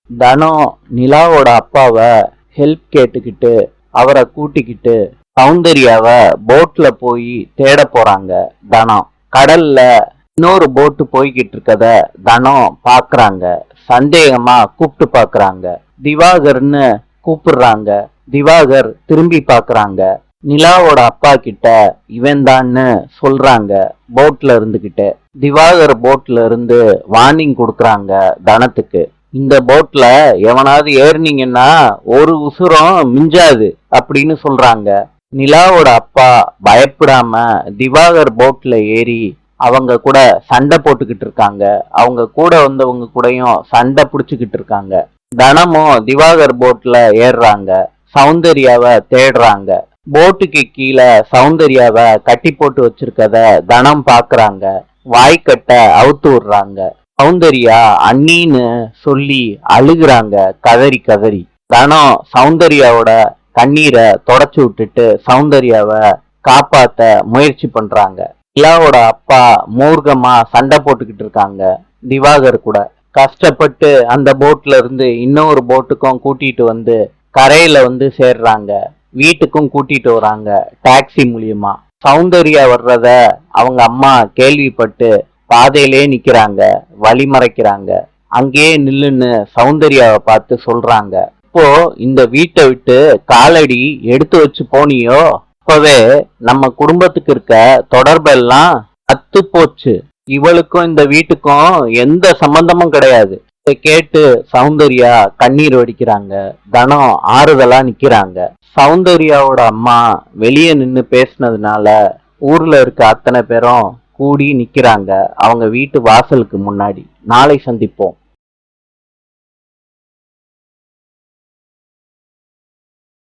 தனம் நிலாவோட அப்பாவை ஹெல்ப் கேட்டுக்கிட்டு அவரை கூட்டிக்கிட்டு சௌந்தர்யாவை போட்ல போய் தேட போறாங்க. தனம் கடல்ல இன்னொரு போட்டு போய்கிட்டு இருக்கத தனம் பாக்குறாங்க. சந்தேகமா கூப்பிட்டு பாக்குறாங்க. திவாகர்னு கூப்பிடுறாங்க. திவாகர் திரும்பி பாக்குறாங்க. நிலாவோட அப்பா கிட்ட இவன் தான்னு சொல்றாங்க. போட்ல இருந்துகிட்டு திவாகர் போட்ல இருந்து வார்னிங் கொடுக்கறாங்க தனத்துக்கு. இந்த போட்ல எவனாவது ஏறினீங்கன்னா ஒரு உசுரம் மிஞ்சாது அப்படின்னு சொல்றாங்க. நிலாவோட அப்பா பயப்படாம திவாகர் போட்ல ஏறி அவங்க கூட சண்டை போட்டுக்கிட்டு இருக்காங்க. அவங்க கூட வந்தவங்க கூடயும் சண்டை புடிச்சுக்கிட்டு இருக்காங்க. தனமும் திவாகர் போட்ல ஏறுறாங்க. சௌந்தர்யாவை தேடுறாங்க. போட்டுக்கு கீழே சௌந்தர்யாவை கட்டி போட்டு வச்சிருக்கத தனம் பாக்குறாங்க. வாய்க்கட்ட அவுத்து விடுறாங்க. சௌந்தர்யா அண்ணின்னு சொல்லி அழுகுறாங்க கதறி கதறி. தனம் சௌந்தர்யாவோட கண்ணீரை தொடச்சு விட்டுட்டு சௌந்தர்யாவை காப்பாத்த முயற்சி பண்றாங்க. நிலாவோட அப்பா மூர்க்கமா சண்டை போட்டுக்கிட்டு இருக்காங்க திவாகர் கூட. கஷ்டப்பட்டு அந்த போட்ல இருந்து இன்னொரு போட்டுக்கும் கூட்டிட்டு வந்து கரையில வந்து சேர்றாங்க. வீட்டுக்கும் கூட்டிட்டு வராங்க டாக்ஸி மூலியமா. சௌந்தர்யா வர்றத அவங்க அம்மா கேள்விப்பட்டு பாதையிலே நிக்கிறாங்க. வழி மறைக்கிறாங்க. அங்கேயே நில்லுன்னு சௌந்தர்யாவை பார்த்து சொல்றாங்க, இப்போ இந்த வீட்டை விட்டு காலடி எடுத்து வச்சு போனியோ அப்பவே நம்ம குடும்பத்துக்கு இருக்க தொடர்பெல்லாம் அத்து போச்சு. இவளுக்கும் இந்த வீட்டுக்கும் எந்த சம்பந்தமும் கிடையாது. இதை கேட்டு சௌந்தர்யா கண்ணீர் வடிக்கிறாங்க. தனம் ஆறுதலா நிக்கிறாங்க. சௌந்தர்யாவோட அம்மா வெளியே நின்னு பேசினதுனால ஊர்ல இருக்க அத்தனை பேரும் கூடி நிக்கிறாங்க அவங்க வீட்டு வாசலுக்கு முன்னாடி. நாளை சந்திப்போம்.